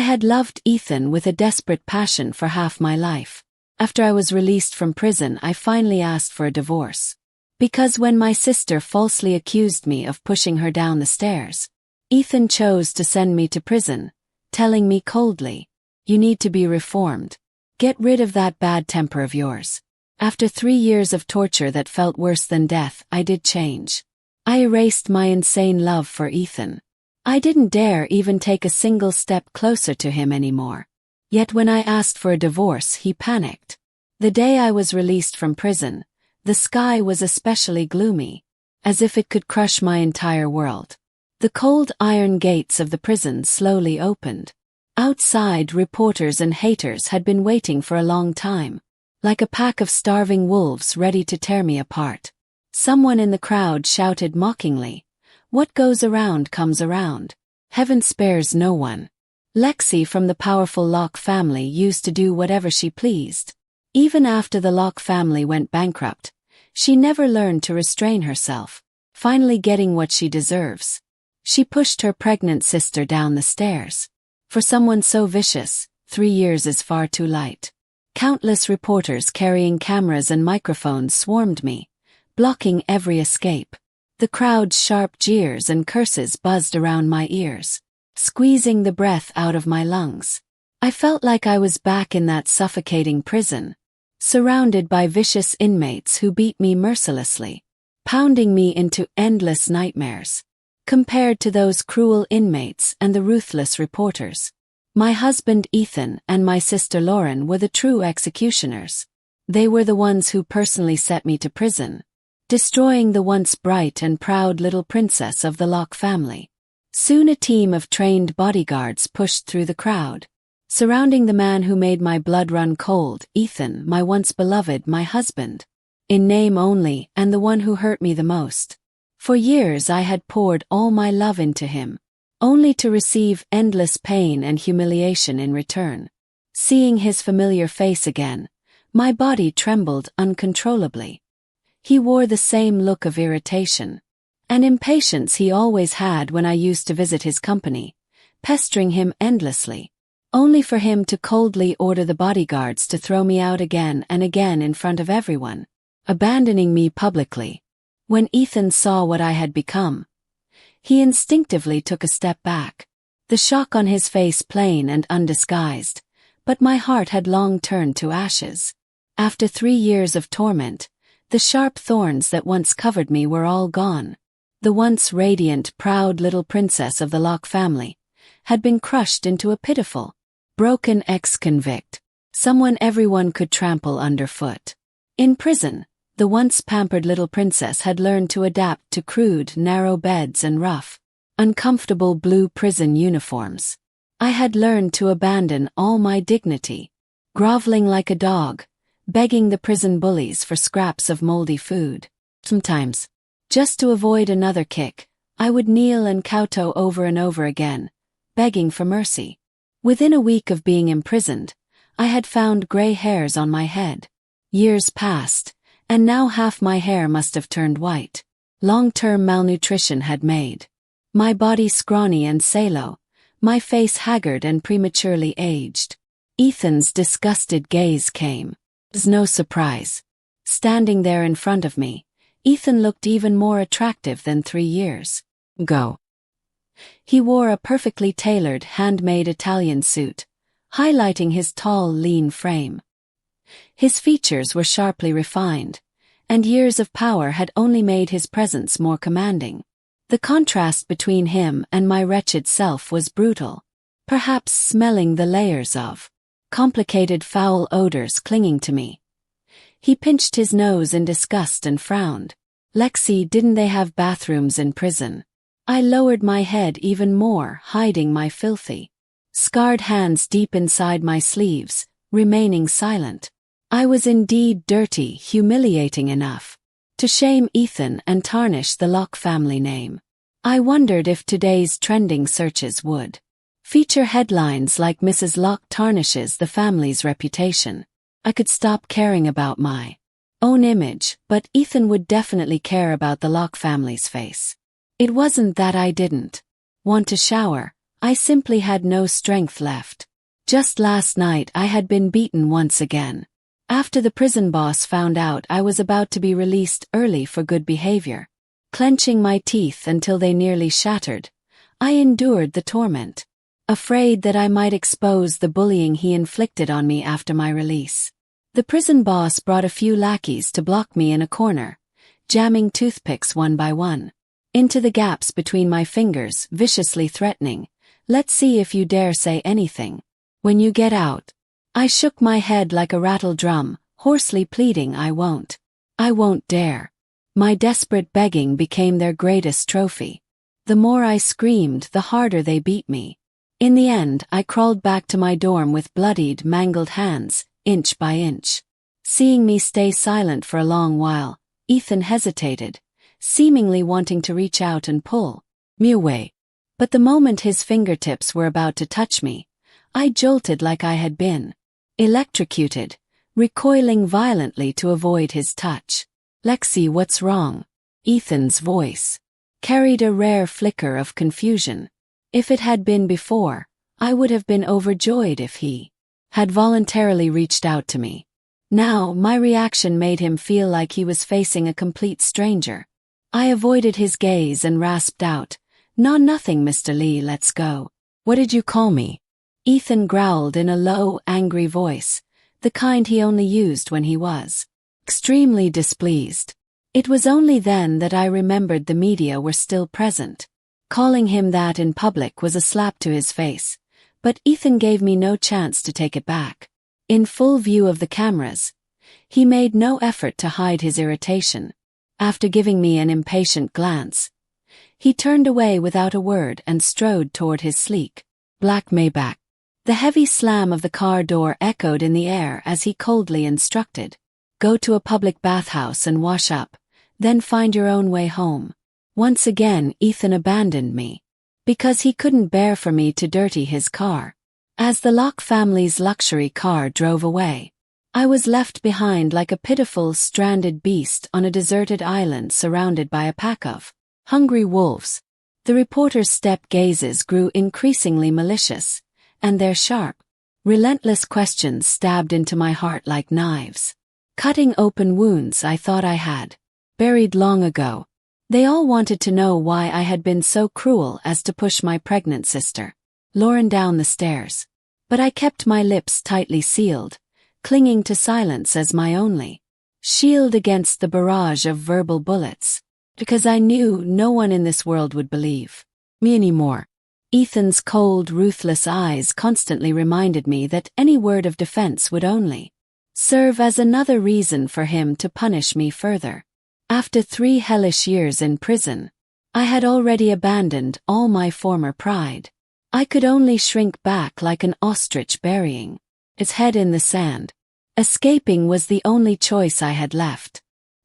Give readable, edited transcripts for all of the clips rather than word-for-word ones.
had loved Ethan with a desperate passion for half my life. After I was released from prison, I finally asked for a divorce. Because when my sister falsely accused me of pushing her down the stairs, Ethan chose to send me to prison, telling me coldly, "You need to be reformed. Get rid of that bad temper of yours." After 3 years of torture that felt worse than death, I did change. I erased my insane love for Ethan. I didn't dare even take a single step closer to him anymore. Yet when I asked for a divorce, he panicked. The day I was released from prison, the sky was especially gloomy, as if it could crush my entire world. The cold iron gates of the prison slowly opened. Outside, reporters and haters had been waiting for a long time, like a pack of starving wolves ready to tear me apart. Someone in the crowd shouted mockingly, "What goes around comes around. Heaven spares no one." Lexi from the powerful Locke family used to do whatever she pleased. Even after the Locke family went bankrupt, she never learned to restrain herself, finally getting what she deserves. She pushed her pregnant sister down the stairs. For someone so vicious, 3 years is far too light. Countless reporters carrying cameras and microphones swarmed me, blocking every escape. The crowd's sharp jeers and curses buzzed around my ears, squeezing the breath out of my lungs. I felt like I was back in that suffocating prison, surrounded by vicious inmates who beat me mercilessly, pounding me into endless nightmares. Compared to those cruel inmates and the ruthless reporters, my husband Ethan and my sister Lauren were the true executioners. They were the ones who personally sent me to prison, destroying the once bright and proud little princess of the Locke family. Soon a team of trained bodyguards pushed through the crowd, surrounding the man who made my blood run cold, Ethan, my once beloved, my husband, in name only, and the one who hurt me the most. For years I had poured all my love into him, only to receive endless pain and humiliation in return. Seeing his familiar face again, my body trembled uncontrollably. He wore the same look of irritation and impatience he always had when I used to visit his company, pestering him endlessly, only for him to coldly order the bodyguards to throw me out again and again in front of everyone, abandoning me publicly. When Ethan saw what I had become, he instinctively took a step back, the shock on his face plain and undisguised, but my heart had long turned to ashes. After 3 years of torment, the sharp thorns that once covered me were all gone. The once radiant, proud little princess of the Locke family had been crushed into a pitiful, broken ex-convict, someone everyone could trample underfoot. In prison, the once pampered little princess had learned to adapt to crude, narrow beds and rough, uncomfortable blue prison uniforms. I had learned to abandon all my dignity, groveling like a dog, begging the prison bullies for scraps of moldy food. Sometimes, just to avoid another kick, I would kneel and kowtow over and over again, begging for mercy. Within a week of being imprisoned, I had found gray hairs on my head. Years passed, and now half my hair must have turned white. Long-term malnutrition had made my body scrawny and sallow, my face haggard and prematurely aged. Ethan's disgusted gaze came. It was no surprise. Standing there in front of me, Ethan looked even more attractive than 3 years ago. He wore a perfectly tailored, handmade Italian suit, highlighting his tall, lean frame. His features were sharply refined, and years of power had only made his presence more commanding. The contrast between him and my wretched self was brutal, perhaps smelling the layers of complicated foul odors clinging to me. He pinched his nose in disgust and frowned. "Lexi, didn't they have bathrooms in prison?" I lowered my head even more, hiding my filthy, scarred hands deep inside my sleeves, remaining silent. I was indeed dirty, humiliating enough to shame Ethan and tarnish the Locke family name. I wondered if today's trending searches would feature headlines like "Mrs. Locke tarnishes the family's reputation." I could stop caring about my own image, but Ethan would definitely care about the Locke family's face. It wasn't that I didn't want to shower, I simply had no strength left. Just last night I had been beaten once again. After the prison boss found out I was about to be released early for good behavior, clenching my teeth until they nearly shattered, I endured the torment, afraid that I might expose the bullying he inflicted on me after my release. The prison boss brought a few lackeys to block me in a corner, jamming toothpicks one by one into the gaps between my fingers, viciously threatening, "Let's see if you dare say anything when you get out." I shook my head like a rattle drum, hoarsely pleading I won't dare. My desperate begging became their greatest trophy. The more I screamed, the harder they beat me. In the end, I crawled back to my dorm with bloodied, mangled hands, inch by inch. Seeing me stay silent for a long while, Ethan hesitated, seemingly wanting to reach out and pull me away. But the moment his fingertips were about to touch me, I jolted like I had been electrocuted, recoiling violently to avoid his touch. "Lexi, what's wrong?" Ethan's voice carried a rare flicker of confusion. If it had been before, I would have been overjoyed if he had voluntarily reached out to me. Now, my reaction made him feel like he was facing a complete stranger. I avoided his gaze and rasped out, "No, nothing, Mr. Lee, let's go." "What did you call me?" Ethan growled in a low, angry voice, the kind he only used when he was extremely displeased. It was only then that I remembered the media were still present. Calling him that in public was a slap to his face, but Ethan gave me no chance to take it back. In full view of the cameras, he made no effort to hide his irritation. After giving me an impatient glance, he turned away without a word and strode toward his sleek black Maybach. The heavy slam of the car door echoed in the air as he coldly instructed, "Go to a public bathhouse and wash up, then find your own way home." Once again Ethan abandoned me, because he couldn't bear for me to dirty his car. As the Locke family's luxury car drove away, I was left behind like a pitiful, stranded beast on a deserted island surrounded by a pack of hungry wolves. The reporter's step gazes grew increasingly malicious, and their sharp, relentless questions stabbed into my heart like knives, cutting open wounds I thought I had buried long ago. They all wanted to know why I had been so cruel as to push my pregnant sister, Lauren, down the stairs. But I kept my lips tightly sealed, clinging to silence as my only shield against the barrage of verbal bullets, because I knew no one in this world would believe me anymore. Ethan's cold, ruthless eyes constantly reminded me that any word of defense would only serve as another reason for him to punish me further. After 3 hellish years in prison, I had already abandoned all my former pride. I could only shrink back like an ostrich burying its head in the sand. Escaping was the only choice I had left.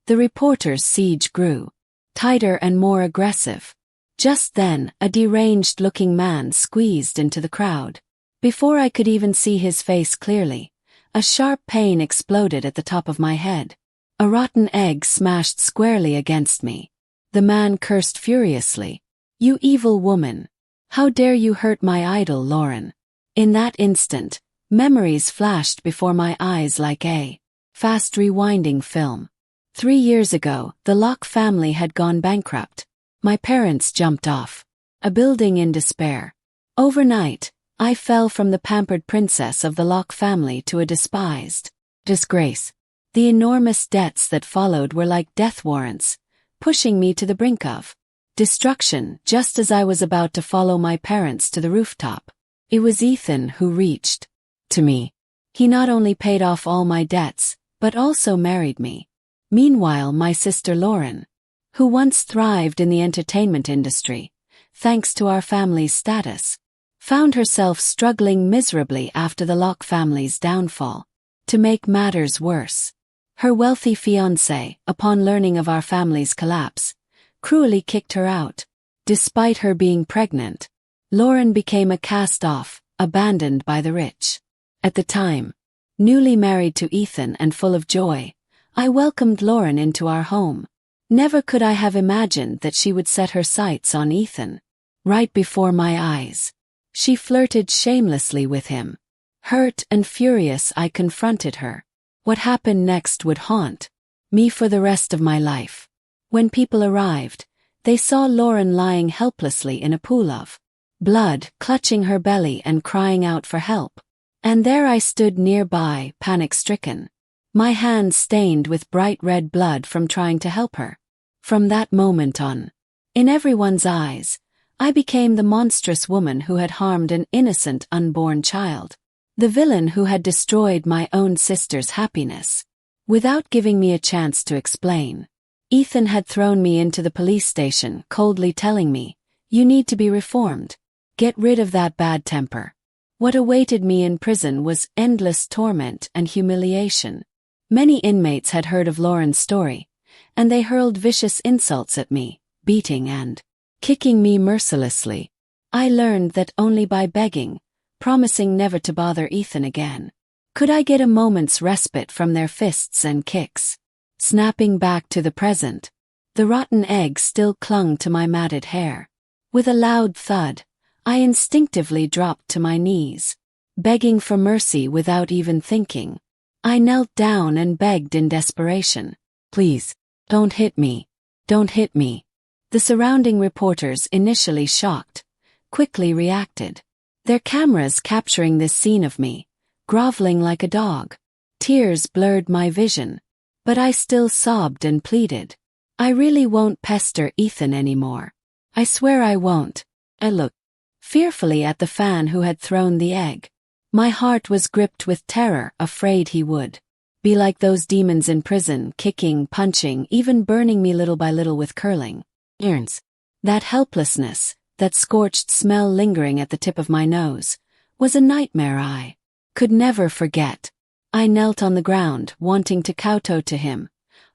The reporter's siege grew tighter and more aggressive. Just then, a deranged-looking man squeezed into the crowd. Before I could even see his face clearly, a sharp pain exploded at the top of my head. A rotten egg smashed squarely against me. The man cursed furiously, "You evil woman! How dare you hurt my idol, Lauren?" In that instant, memories flashed before my eyes like a fast rewinding film. 3 years ago, the Locke family had gone bankrupt. My parents jumped off a building in despair. Overnight, I fell from the pampered princess of the Locke family to a despised disgrace. The enormous debts that followed were like death warrants, pushing me to the brink of destruction just as I was about to follow my parents to the rooftop. It was Ethan who reached to me. He not only paid off all my debts, but also married me. Meanwhile, my sister Lauren, who once thrived in the entertainment industry, thanks to our family's status, found herself struggling miserably after the Locke family's downfall. To make matters worse, her wealthy fiancé, upon learning of our family's collapse, cruelly kicked her out. Despite her being pregnant, Lauren became a cast-off, abandoned by the rich. At the time, newly married to Ethan and full of joy, I welcomed Lauren into our home. Never could I have imagined that she would set her sights on Ethan right before my eyes. She flirted shamelessly with him. Hurt and furious, I confronted her. What happened next would haunt me for the rest of my life. When people arrived, they saw Lauren lying helplessly in a pool of blood, clutching her belly and crying out for help. And there I stood nearby, panic-stricken. My hands stained with bright red blood from trying to help her. From that moment on, in everyone's eyes, I became the monstrous woman who had harmed an innocent unborn child. The villain who had destroyed my own sister's happiness. Without giving me a chance to explain, Ethan had thrown me into the police station, coldly telling me, "You need to be reformed. Get rid of that bad temper." What awaited me in prison was endless torment and humiliation. Many inmates had heard of Lauren's story, and they hurled vicious insults at me, beating and kicking me mercilessly. I learned that only by begging, promising never to bother Ethan again, could I get a moment's respite from their fists and kicks. Snapping back to the present, the rotten egg still clung to my matted hair. With a loud thud, I instinctively dropped to my knees, begging for mercy without even thinking. I knelt down and begged in desperation. "Please, don't hit me. Don't hit me." The surrounding reporters, initially shocked, quickly reacted, their cameras capturing this scene of me, groveling like a dog. Tears blurred my vision, but I still sobbed and pleaded. "I really won't pester Ethan anymore. I swear I won't." I looked fearfully at the fan who had thrown the egg. My heart was gripped with terror, afraid he would be like those demons in prison, kicking, punching, even burning me little by little with curling irons. That helplessness, that scorched smell lingering at the tip of my nose, was a nightmare I could never forget. I knelt on the ground, wanting to kowtow to him,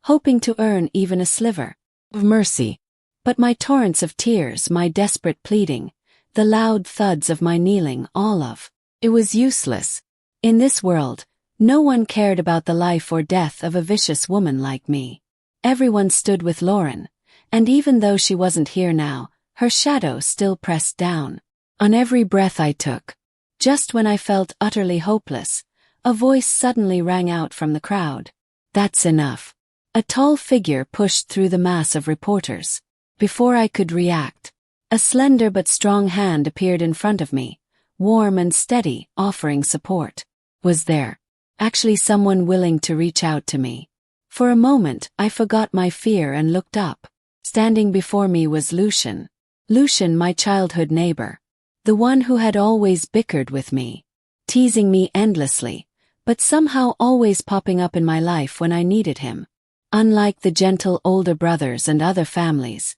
hoping to earn even a sliver of mercy. But my torrents of tears, my desperate pleading, the loud thuds of my kneeling, all of it was useless. In this world, no one cared about the life or death of a vicious woman like me. Everyone stood with Lauren, and even though she wasn't here now, her shadow still pressed down on every breath I took. Just when I felt utterly hopeless, a voice suddenly rang out from the crowd. "That's enough." A tall figure pushed through the mass of reporters. Before I could react, a slender but strong hand appeared in front of me, warm and steady, offering support. Was there actually someone willing to reach out to me? For a moment, I forgot my fear and looked up. Standing before me was Lucian. Lucian, my childhood neighbor. The one who had always bickered with me, teasing me endlessly, but somehow always popping up in my life when I needed him. Unlike the gentle older brothers and other families,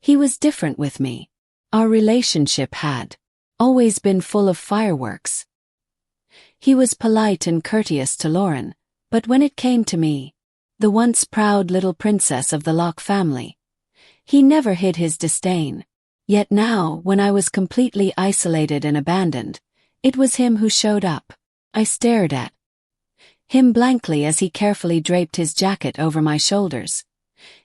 he was different with me. Our relationship had always been full of fireworks. He was polite and courteous to Lauren, but when it came to me, the once proud little princess of the Locke family, he never hid his disdain. Yet now, when I was completely isolated and abandoned, it was him who showed up. I stared at him blankly as he carefully draped his jacket over my shoulders,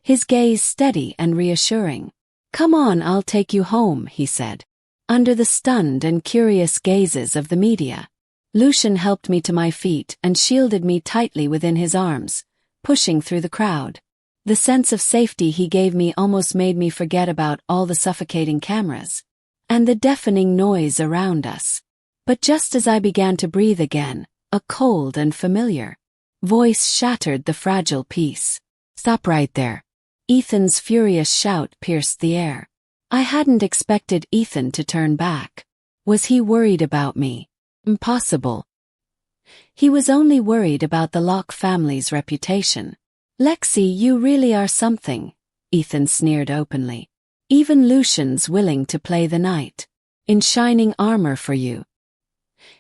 his gaze steady and reassuring. "Come on, I'll take you home," he said. Under the stunned and curious gazes of the media, Lucian helped me to my feet and shielded me tightly within his arms, pushing through the crowd. The sense of safety he gave me almost made me forget about all the suffocating cameras and the deafening noise around us. But just as I began to breathe again, a cold and familiar voice shattered the fragile peace. "Stop right there." Ethan's furious shout pierced the air. I hadn't expected Ethan to turn back. Was he worried about me? Impossible. He was only worried about the Locke family's reputation. "Lexi, you really are something," Ethan sneered openly. "Even Lucian's willing to play the knight in shining armor for you."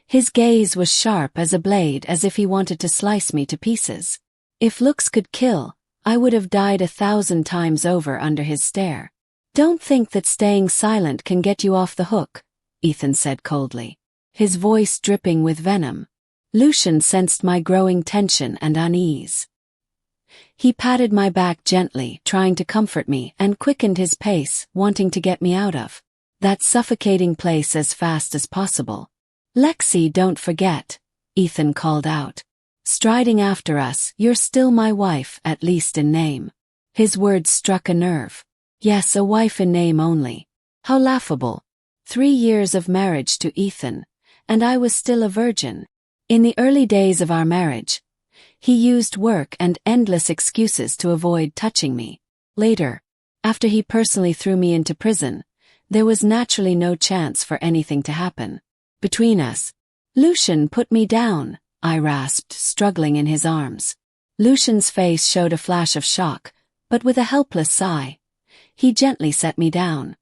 His gaze was sharp as a blade, as if he wanted to slice me to pieces. If looks could kill, I would have died 1,000 times over under his stare. "Don't think that staying silent can get you off the hook," Ethan said coldly, his voice dripping with venom. Lucian sensed my growing tension and unease. He patted my back gently, trying to comfort me, and quickened his pace, wanting to get me out of that suffocating place as fast as possible. Lexi, don't forget, Ethan called out. Striding after us, you're still my wife, at least in name. His words struck a nerve. Yes, a wife in name only. How laughable. 3 years of marriage to Ethan, and I was still a virgin. In the early days of our marriage, he used work and endless excuses to avoid touching me. Later, after he personally threw me into prison, there was naturally no chance for anything to happen between us. Lucian, put me down, I rasped, struggling in his arms. Lucian's face showed a flash of shock, but with a helpless sigh, he gently set me down.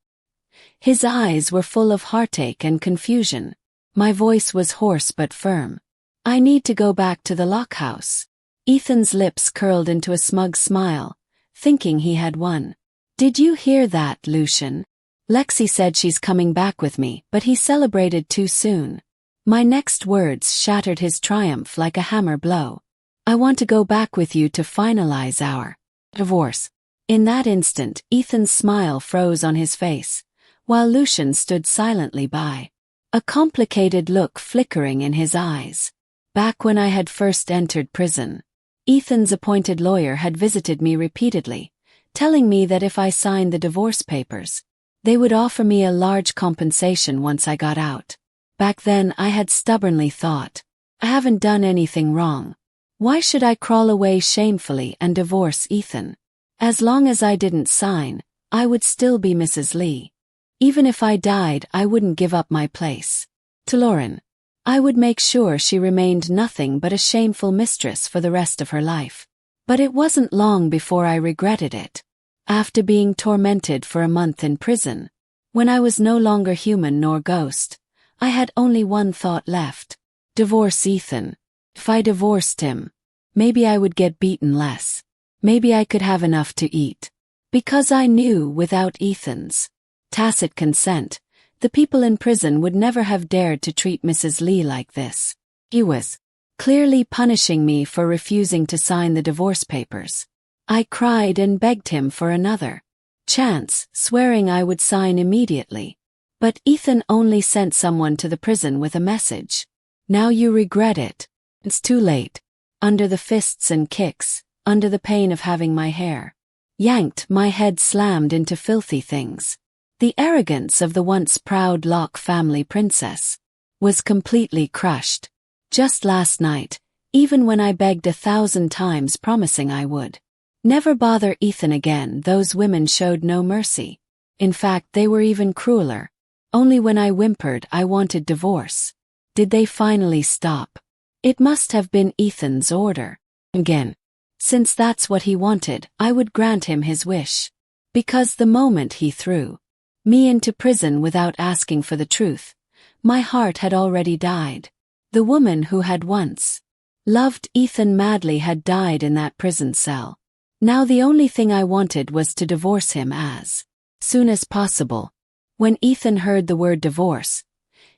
His eyes were full of heartache and confusion. My voice was hoarse but firm. I need to go back to the lockhouse. Ethan's lips curled into a smug smile, thinking he had won. Did you hear that, Lucian? Lexi said she's coming back with me, but he celebrated too soon. My next words shattered his triumph like a hammer blow. I want to go back with you to finalize our divorce. In that instant, Ethan's smile froze on his face, while Lucian stood silently by, a complicated look flickering in his eyes. Back when I had first entered prison, Ethan's appointed lawyer had visited me repeatedly, telling me that if I signed the divorce papers, they would offer me a large compensation once I got out. Back then I had stubbornly thought, I haven't done anything wrong. Why should I crawl away shamefully and divorce Ethan? As long as I didn't sign, I would still be Mrs. Lee. Even if I died, I wouldn't give up my place to Lauren. I would make sure she remained nothing but a shameful mistress for the rest of her life. But it wasn't long before I regretted it. After being tormented for a month in prison, when I was no longer human nor ghost, I had only one thought left. Divorce Ethan. If I divorced him, maybe I would get beaten less. Maybe I could have enough to eat. Because I knew without Ethan's tacit consent, the people in prison would never have dared to treat Mrs. Lee like this. He was clearly punishing me for refusing to sign the divorce papers. I cried and begged him for another chance, swearing I would sign immediately. But Ethan only sent someone to the prison with a message. Now you regret it. It's too late. Under the fists and kicks, under the pain of having my hair yanked, my head slammed into filthy things. The arrogance of the once proud Locke family princess was completely crushed. Just last night, even when I begged 1,000 times promising I would never bother Ethan again, those women showed no mercy. In fact, they were even crueler. Only when I whimpered I wanted divorce did they finally stop. It must have been Ethan's order. Again. Since that's what he wanted, I would grant him his wish. Because the moment he threw me into prison without asking for the truth, my heart had already died. The woman who had once loved Ethan madly had died in that prison cell. Now the only thing I wanted was to divorce him as soon as possible. When Ethan heard the word divorce,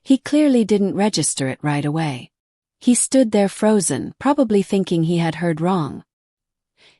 he clearly didn't register it right away. He stood there frozen, probably thinking he had heard wrong.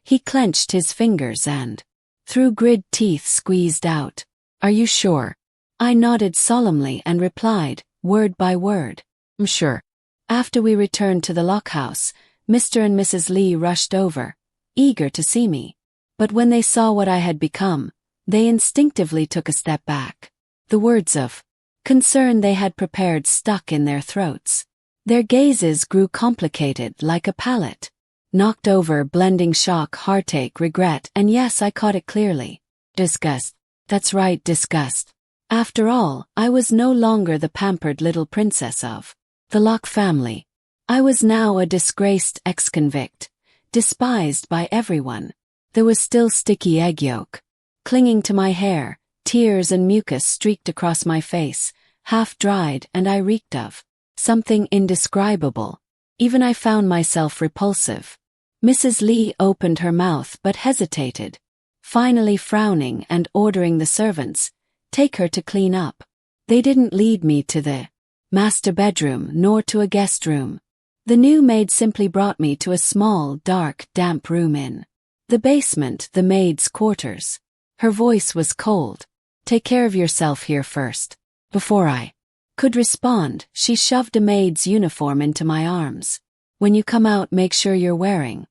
He clenched his fingers and, through gritted teeth, squeezed out, "Are you sure?" I nodded solemnly and replied, word by word, "I'm sure." After we returned to the lockhouse, Mr. and Mrs. Lee rushed over, eager to see me. But when they saw what I had become, they instinctively took a step back. The words of concern they had prepared stuck in their throats. Their gazes grew complicated like a palette, knocked over, blending shock, heartache, regret, and yes, I caught it clearly. Disgust. That's right, disgust. After all, I was no longer the pampered little princess of the Locke family. I was now a disgraced ex-convict, despised by everyone. There was still sticky egg yolk clinging to my hair, tears and mucus streaked across my face, half-dried, and I reeked of something indescribable. Even I found myself repulsive. Mrs. Lee opened her mouth but hesitated, finally frowning and ordering the servants, "Take her to clean up." They didn't lead me to the master bedroom nor to a guest room. The new maid simply brought me to a small, dark, damp room in the basement, the maid's quarters. Her voice was cold. "Take care of yourself here first. Before I could respond, she shoved a maid's uniform into my arms. "When you come out, make sure you're wearing."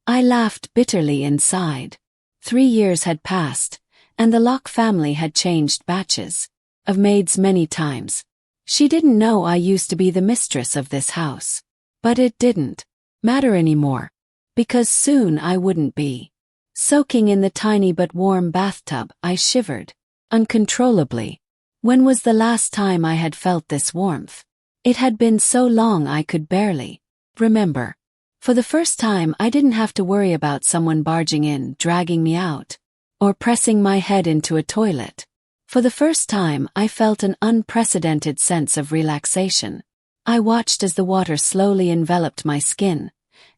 I laughed bitterly inside. 3 years had passed, and the Locke family had changed batches of maids many times. She didn't know I used to be the mistress of this house. But it didn't matter anymore, because soon I wouldn't be. Soaking in the tiny but warm bathtub, I shivered uncontrollably. When was the last time I had felt this warmth? It had been so long I could barely remember. For the first time, I didn't have to worry about someone barging in, dragging me out, or pressing my head into a toilet. For the first time, I felt an unprecedented sense of relaxation. I watched as the water slowly enveloped my skin,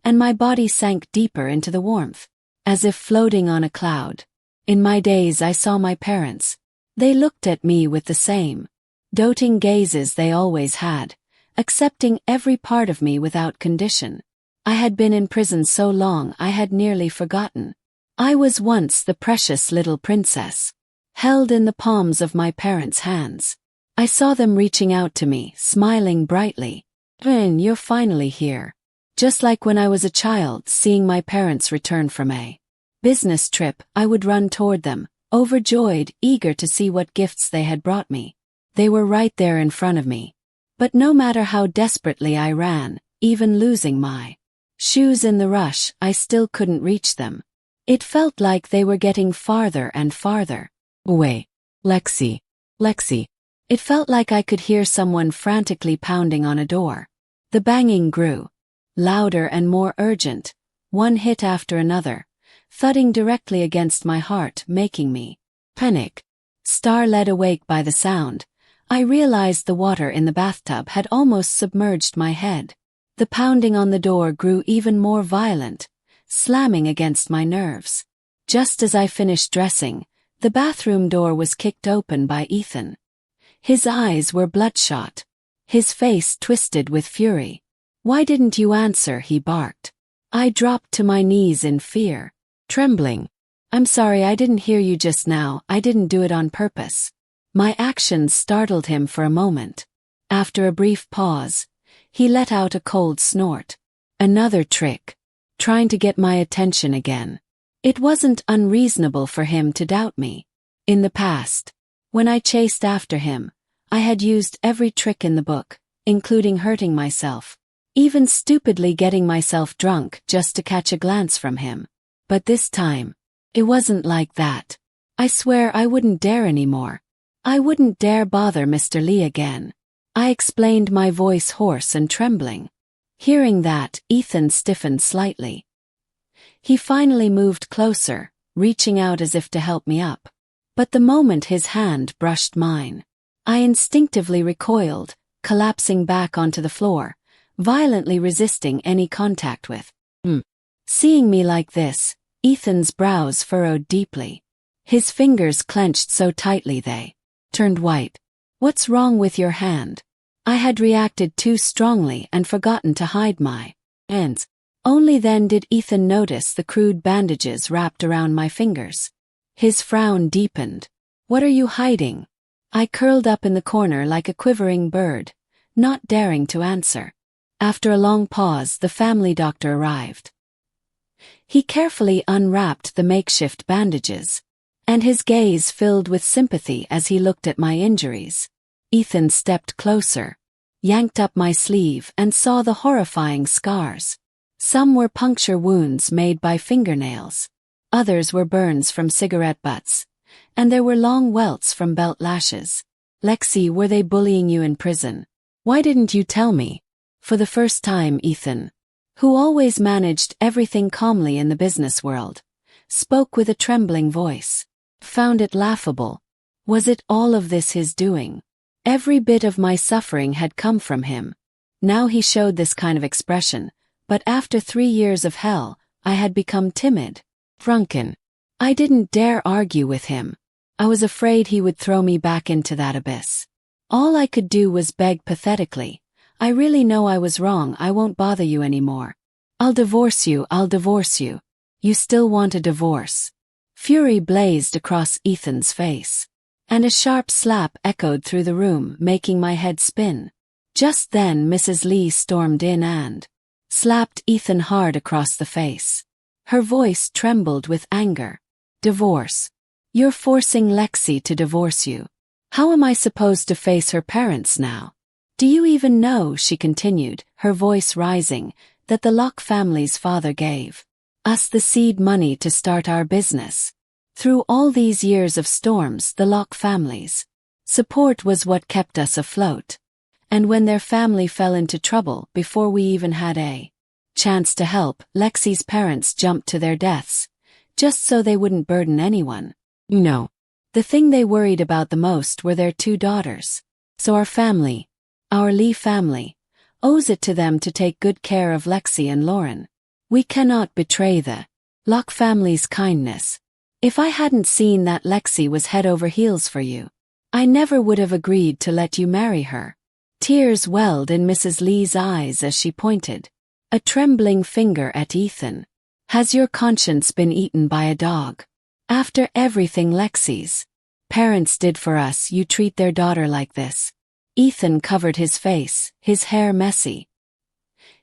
and my body sank deeper into the warmth, as if floating on a cloud. In my daze, I saw my parents. They looked at me with the same doting gazes they always had, accepting every part of me without condition. I had been in prison so long I had nearly forgotten. I was once the precious little princess, held in the palms of my parents' hands. I saw them reaching out to me, smiling brightly. You're finally here." Just like when I was a child seeing my parents return from a business trip, I would run toward them, overjoyed, eager to see what gifts they had brought me. They were right there in front of me. But no matter how desperately I ran, even losing my shoes in the rush, I still couldn't reach them. It felt like they were getting farther and farther away. Lexi. It felt like I could hear someone frantically pounding on a door. The banging grew louder and more urgent, one hit after another, thudding directly against my heart, making me panic. Star-led awake by the sound, I realized the water in the bathtub had almost submerged my head. The pounding on the door grew even more violent, slamming against my nerves. Just as I finished dressing, the bathroom door was kicked open by Ethan. His eyes were bloodshot, his face twisted with fury. "Why didn't you answer?" he barked. I dropped to my knees in fear, trembling. "I'm sorry, I didn't hear you just now. I didn't do it on purpose." My actions startled him for a moment. After a brief pause, he let out a cold snort. Another trick, trying to get my attention again. It wasn't unreasonable for him to doubt me. In the past, when I chased after him, I had used every trick in the book, including hurting myself, even stupidly getting myself drunk just to catch a glance from him. But this time, it wasn't like that. I swear I wouldn't dare anymore. I wouldn't dare bother Mr. Lee again. I explained, my voice hoarse and trembling. Hearing that, Ethan stiffened slightly. He finally moved closer, reaching out as if to help me up. But the moment his hand brushed mine, I instinctively recoiled, collapsing back onto the floor, violently resisting any contact with him. Seeing me like this, Ethan's brows furrowed deeply. His fingers clenched so tightly they turned white. "What's wrong with your hand?" I had reacted too strongly and forgotten to hide my hands. Only then did Ethan notice the crude bandages wrapped around my fingers. His frown deepened. "What are you hiding?" I curled up in the corner like a quivering bird, not daring to answer. After a long pause, the family doctor arrived. He carefully unwrapped the makeshift bandages, and his gaze filled with sympathy as he looked at my injuries. Ethan stepped closer, yanked up my sleeve, and saw the horrifying scars. Some were puncture wounds made by fingernails. Others were burns from cigarette butts, and there were long welts from belt lashes. "Lexi, were they bullying you in prison? Why didn't you tell me?" For the first time, Ethan, who always managed everything calmly in the business world, spoke with a trembling voice. Found it laughable. Was it all of this his doing? Every bit of my suffering had come from him. Now he showed this kind of expression, but after 3 years of hell, I had become timid, drunken. I didn't dare argue with him. I was afraid he would throw me back into that abyss. All I could do was beg pathetically, "I really know I was wrong. I won't bother you anymore. I'll divorce you. You still want a divorce?" Fury blazed across Ethan's face. and a sharp slap echoed through the room, making my head spin. Just then Mrs. Lee stormed in and slapped Ethan hard across the face. Her voice trembled with anger. "Divorce. You're forcing Lexi to divorce you. How am I supposed to face her parents now? Do you even know," she continued, her voice rising, "that the Locke family's father gave us the seed money to start our business? Through all these years of storms, the Locke family's support was what kept us afloat. And when their family fell into trouble, before we even had a chance to help, Lexi's parents jumped to their deaths, just so they wouldn't burden anyone. No. The thing they worried about the most were their 2 daughters. So our family, our Lee family, owes it to them to take good care of Lexi and Lauren. We cannot betray the Locke family's kindness. If I hadn't seen that Lexi was head over heels for you, I never would have agreed to let you marry her." Tears welled in Mrs. Lee's eyes as she pointed a trembling finger at Ethan. "Has your conscience been eaten by a dog? After everything Lexi's parents did for us, you treat their daughter like this?" Ethan covered his face, his hair messy,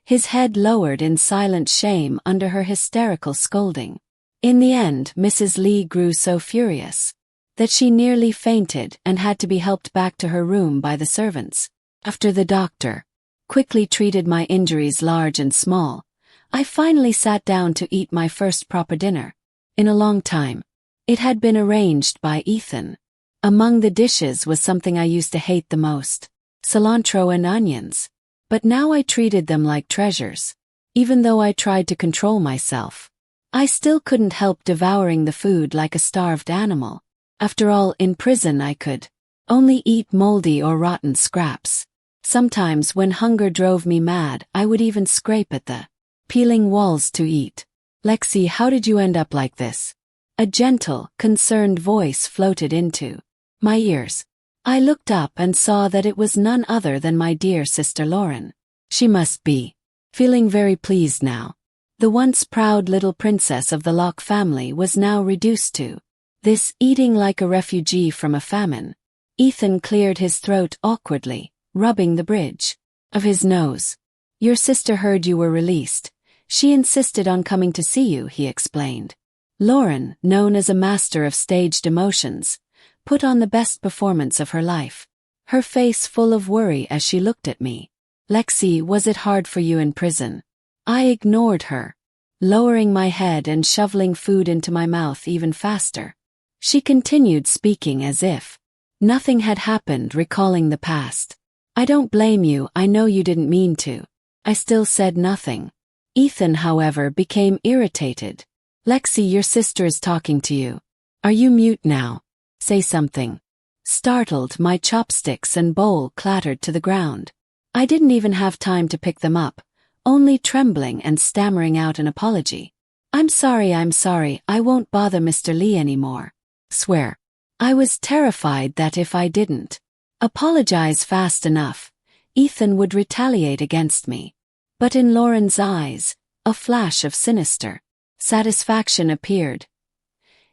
his head lowered in silent shame under her hysterical scolding. In the end, Mrs. Lee grew so furious that she nearly fainted and had to be helped back to her room by the servants. After the doctor quickly treated my injuries large and small, I finally sat down to eat my first proper dinner in a long time. It had been arranged by Ethan. Among the dishes was something I used to hate the most: cilantro and onions. But now I treated them like treasures. Even though I tried to control myself, I still couldn't help devouring the food like a starved animal. After all, in prison I could only eat moldy or rotten scraps. Sometimes when hunger drove me mad, I would even scrape at the peeling walls to eat. "Lexi, how did you end up like this?" A gentle, concerned voice floated into my ears. I looked up and saw that it was none other than my dear sister Lauren. She must be feeling very pleased now. The once proud little princess of the Locke family was now reduced to this, eating like a refugee from a famine. Ethan cleared his throat awkwardly, rubbing the bridge of his nose. "Your sister heard you were released. She insisted on coming to see you," he explained. Lauren, known as a master of staged emotions, put on the best performance of her life, her face full of worry as she looked at me. "Lexi, was it hard for you in prison?" I ignored her, lowering my head and shoveling food into my mouth even faster. She continued speaking as if nothing had happened, recalling the past. "I don't blame you, I know you didn't mean to." I still said nothing. Ethan, however, became irritated. "Lexi, your sister is talking to you. Are you mute now? Say something." Startled, my chopsticks and bowl clattered to the ground. I didn't even have time to pick them up, only trembling and stammering out an apology. I'm sorry, I won't bother Mr. Lee anymore. Swear." I was terrified that if I didn't apologize fast enough, Ethan would retaliate against me. But in Lauren's eyes, a flash of sinister satisfaction appeared,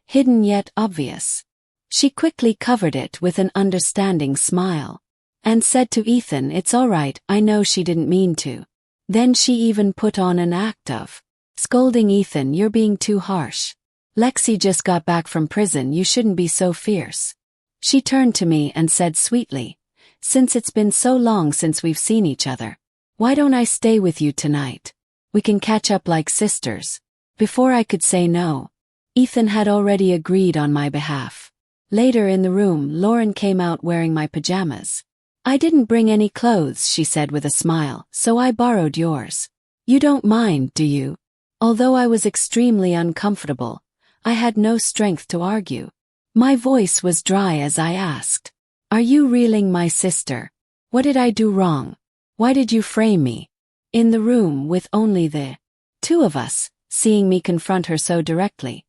hidden yet obvious. She quickly covered it with an understanding smile, and said to Ethan, "It's all right, I know she didn't mean to." Then she even put on an act of scolding Ethan, "You're being too harsh. Lexi just got back from prison, you shouldn't be so fierce." She turned to me and said sweetly, "Since it's been so long since we've seen each other, why don't I stay with you tonight? We can catch up like sisters." Before I could say no, Ethan had already agreed on my behalf. Later in the room, Lauren came out wearing my pajamas. "I didn't bring any clothes," she said with a smile, "so I borrowed yours. You don't mind, do you?" Although I was extremely uncomfortable, I had no strength to argue. My voice was dry as I asked, "Are you reeling, my sister? What did I do wrong? Why did you frame me?" In the room with only the 2 of us, seeing me confront her so directly,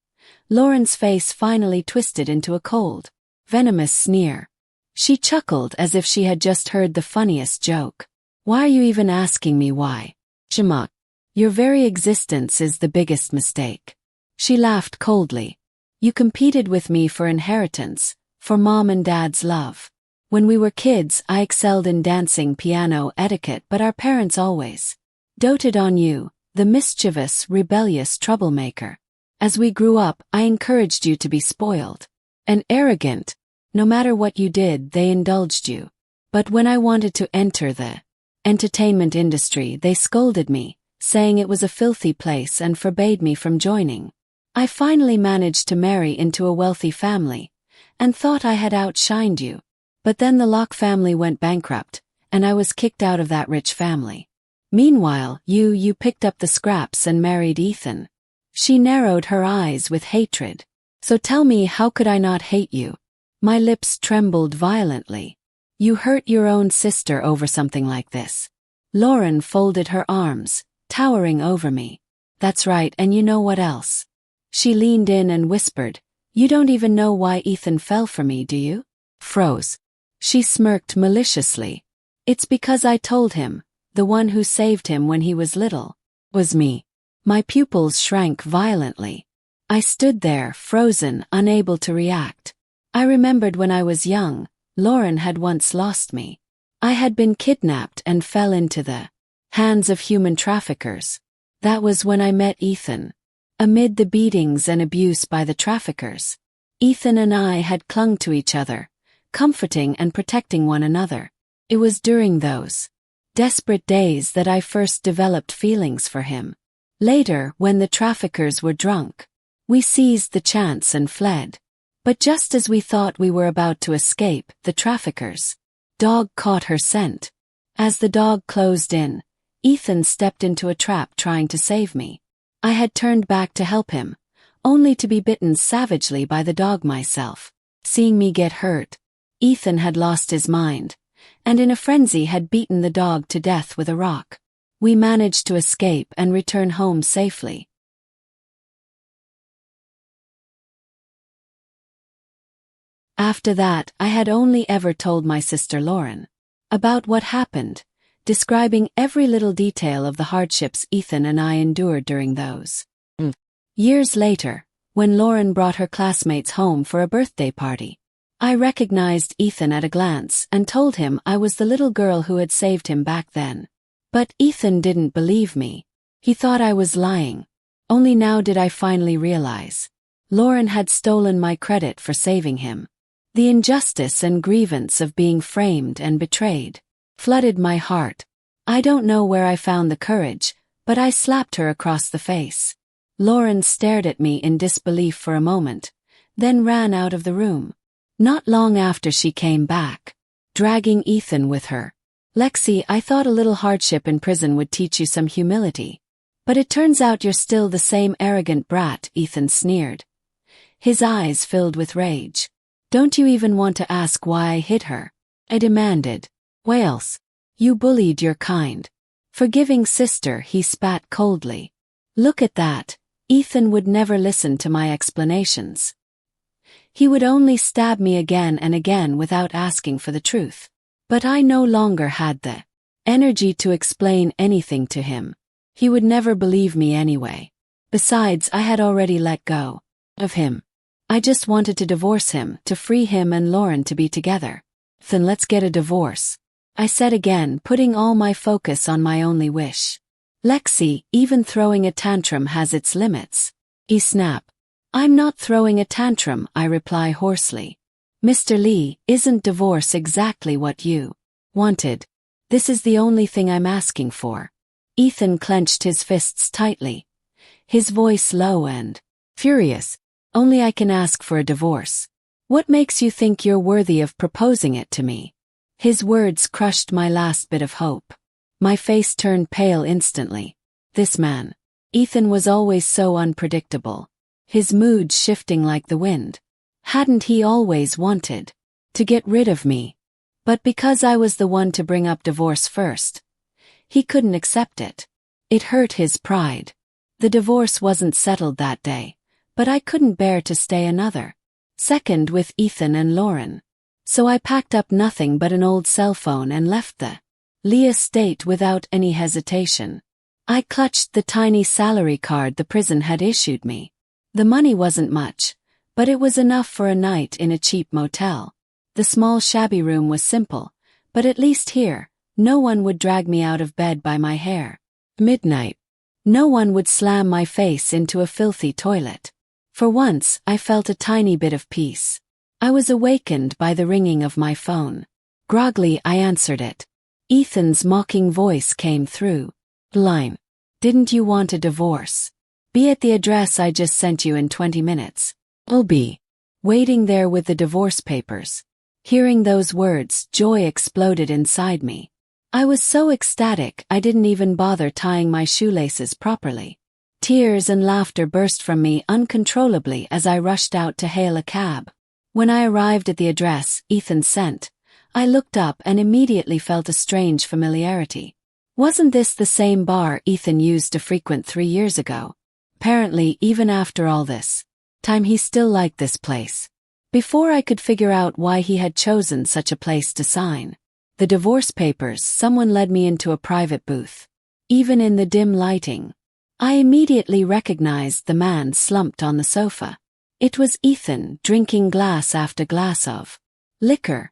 Lauren's face finally twisted into a cold, venomous sneer. She chuckled as if she had just heard the funniest joke. "Why are you even asking me why? Shimok, your very existence is the biggest mistake." She laughed coldly. "You competed with me for inheritance, for Mom and Dad's love. When we were kids, I excelled in dancing, piano, etiquette, but our parents always doted on you, the mischievous, rebellious troublemaker. As we grew up, I encouraged you to be spoiled and arrogant. No matter what you did, they indulged you. But when I wanted to enter the entertainment industry, they scolded me, saying it was a filthy place and forbade me from joining. I finally managed to marry into a wealthy family, and thought I had outshined you. But then the Locke family went bankrupt, and I was kicked out of that rich family. Meanwhile, you picked up the scraps and married Ethan. She narrowed her eyes with hatred. So tell me, how could I not hate you? My lips trembled violently. You hurt your own sister over something like this. Lauren folded her arms, towering over me. That's right, and you know what else? She leaned in and whispered, you don't even know why Ethan fell for me, do you? Froze. She smirked maliciously. It's because I told him, the one who saved him when he was little was me. My pupils shrank violently. I stood there, frozen, unable to react. I remembered when I was young, Lauren had once lost me. I had been kidnapped and fell into the hands of human traffickers. That was when I met Ethan. Amid the beatings and abuse by the traffickers, Ethan and I had clung to each other, comforting and protecting one another. It was during those desperate days that I first developed feelings for him. Later, when the traffickers were drunk, we seized the chance and fled. But just as we thought we were about to escape, the traffickers' dog caught her scent. As the dog closed in, Ethan stepped into a trap trying to save me. I had turned back to help him, only to be bitten savagely by the dog myself. Seeing me get hurt, Ethan had lost his mind, and in a frenzy had beaten the dog to death with a rock. We managed to escape and return home safely. After that, I had only ever told my sister Lauren about what happened, describing every little detail of the hardships Ethan and I endured during those years later, when Lauren brought her classmates home for a birthday party. I recognized Ethan at a glance and told him I was the little girl who had saved him back then. But Ethan didn't believe me. He thought I was lying. Only now did I finally realize Lauren had stolen my credit for saving him. The injustice and grievance of being framed and betrayed flooded my heart. I don't know where I found the courage, but I slapped her across the face. Lauren stared at me in disbelief for a moment, then ran out of the room. Not long after she came back, dragging Ethan with her. Lexi, I thought a little hardship in prison would teach you some humility. But it turns out you're still the same arrogant brat, Ethan sneered. His eyes filled with rage. Don't you even want to ask why I hid her? I demanded. Wales, you bullied your kind, forgiving sister, he spat coldly. Look at that. Ethan would never listen to my explanations. He would only stab me again and again without asking for the truth. But I no longer had the energy to explain anything to him. He would never believe me anyway. Besides, I had already let go of him. I just wanted to divorce him, to free him and Lauren to be together. Then let's get a divorce, I said again, putting all my focus on my only wish. Lexi, even throwing a tantrum has its limits. He snapped. I'm not throwing a tantrum, I reply hoarsely. Mr. Lee, isn't divorce exactly what you wanted? This is the only thing I'm asking for. Ethan clenched his fists tightly, his voice low and furious. Only I can ask for a divorce. What makes you think you're worthy of proposing it to me? His words crushed my last bit of hope. My face turned pale instantly. This man, Ethan, was always so unpredictable, his mood shifting like the wind. Hadn't he always wanted to get rid of me? But because I was the one to bring up divorce first, he couldn't accept it. It hurt his pride. The divorce wasn't settled that day, but I couldn't bear to stay another second with Ethan and Lauren. So I packed up nothing but an old cell phone and left the Lee estate without any hesitation. I clutched the tiny salary card the prison had issued me. The money wasn't much, But it was enough for a night in a cheap motel. The small shabby room was simple, but at least here, no one would drag me out of bed by my hair. Midnight. No one would slam my face into a filthy toilet. For once, I felt a tiny bit of peace. I was awakened by the ringing of my phone. Groggily, I answered it. Ethan's mocking voice came through. Line. Didn't you want a divorce? Be at the address I just sent you in 20 minutes. I'll be waiting there with the divorce papers. Hearing those words, joy exploded inside me. I was so ecstatic I didn't even bother tying my shoelaces properly. Tears and laughter burst from me uncontrollably as I rushed out to hail a cab. When I arrived at the address Ethan sent, I looked up and immediately felt a strange familiarity. Wasn't this the same bar Ethan used to frequent 3 years ago? Apparently, even after all this time, he still liked this place. Before I could figure out why he had chosen such a place to sign the divorce papers, someone led me into a private booth. Even in the dim lighting, I immediately recognized the man slumped on the sofa. It was Ethan, drinking glass after glass of liquor,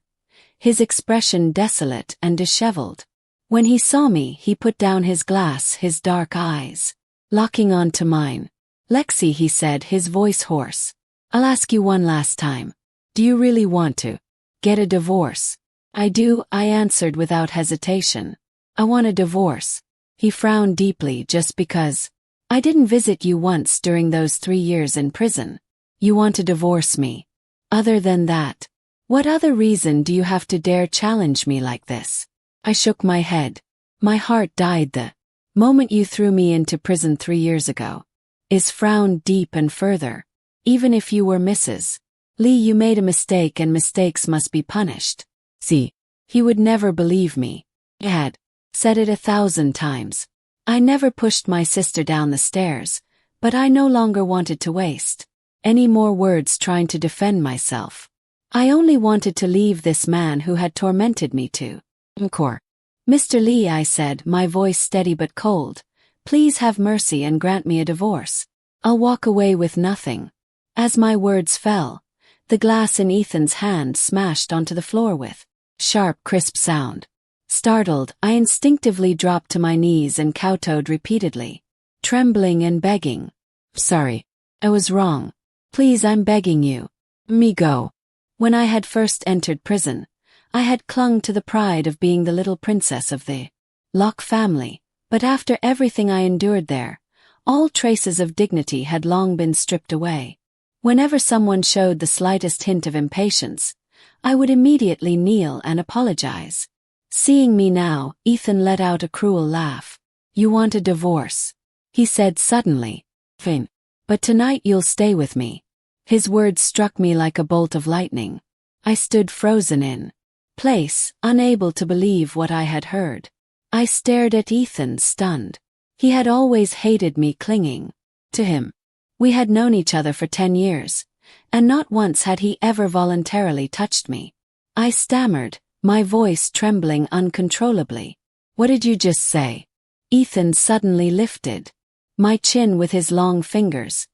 his expression desolate and disheveled. When he saw me, he put down his glass, his dark eyes locking onto mine. Lexi, he said, his voice hoarse. I'll ask you one last time. Do you really want to get a divorce? I do, I answered without hesitation. I want a divorce. He frowned deeply. Just because I didn't visit you once during those 3 years in prison, you want to divorce me? Other than that, what other reason do you have to dare challenge me like this? I shook my head. My heart died the moment you threw me into prison 3 years ago. His frown deep and further. Even if you were Mrs. Lee, you made a mistake and mistakes must be punished. See, he would never believe me. I had said it 1,000 times. I never pushed my sister down the stairs, but I no longer wanted to waste any more words trying to defend myself. I only wanted to leave this man who had tormented me to encore. Mr. Lee, I said, my voice steady but cold, please have mercy and grant me a divorce. I'll walk away with nothing. As my words fell, the glass in Ethan's hand smashed onto the floor with sharp, crisp sound. Startled, I instinctively dropped to my knees and kowtowed repeatedly, trembling and begging. Sorry. I was wrong. Please, I'm begging you. Me go. When I had first entered prison, I had clung to the pride of being the little princess of the Locke family, but after everything I endured there, all traces of dignity had long been stripped away. Whenever someone showed the slightest hint of impatience, I would immediately kneel and apologize. Seeing me now, Ethan let out a cruel laugh. You want a divorce? He said suddenly. Fine. But tonight you'll stay with me. His words struck me like a bolt of lightning. I stood frozen in place, unable to believe what I had heard. I stared at Ethan, stunned. He had always hated me clinging to him. We had known each other for 10 years, and not once had he ever voluntarily touched me. I stammered, my voice trembling uncontrollably. What did you just say? Ethan suddenly lifted my chin with his long fingers,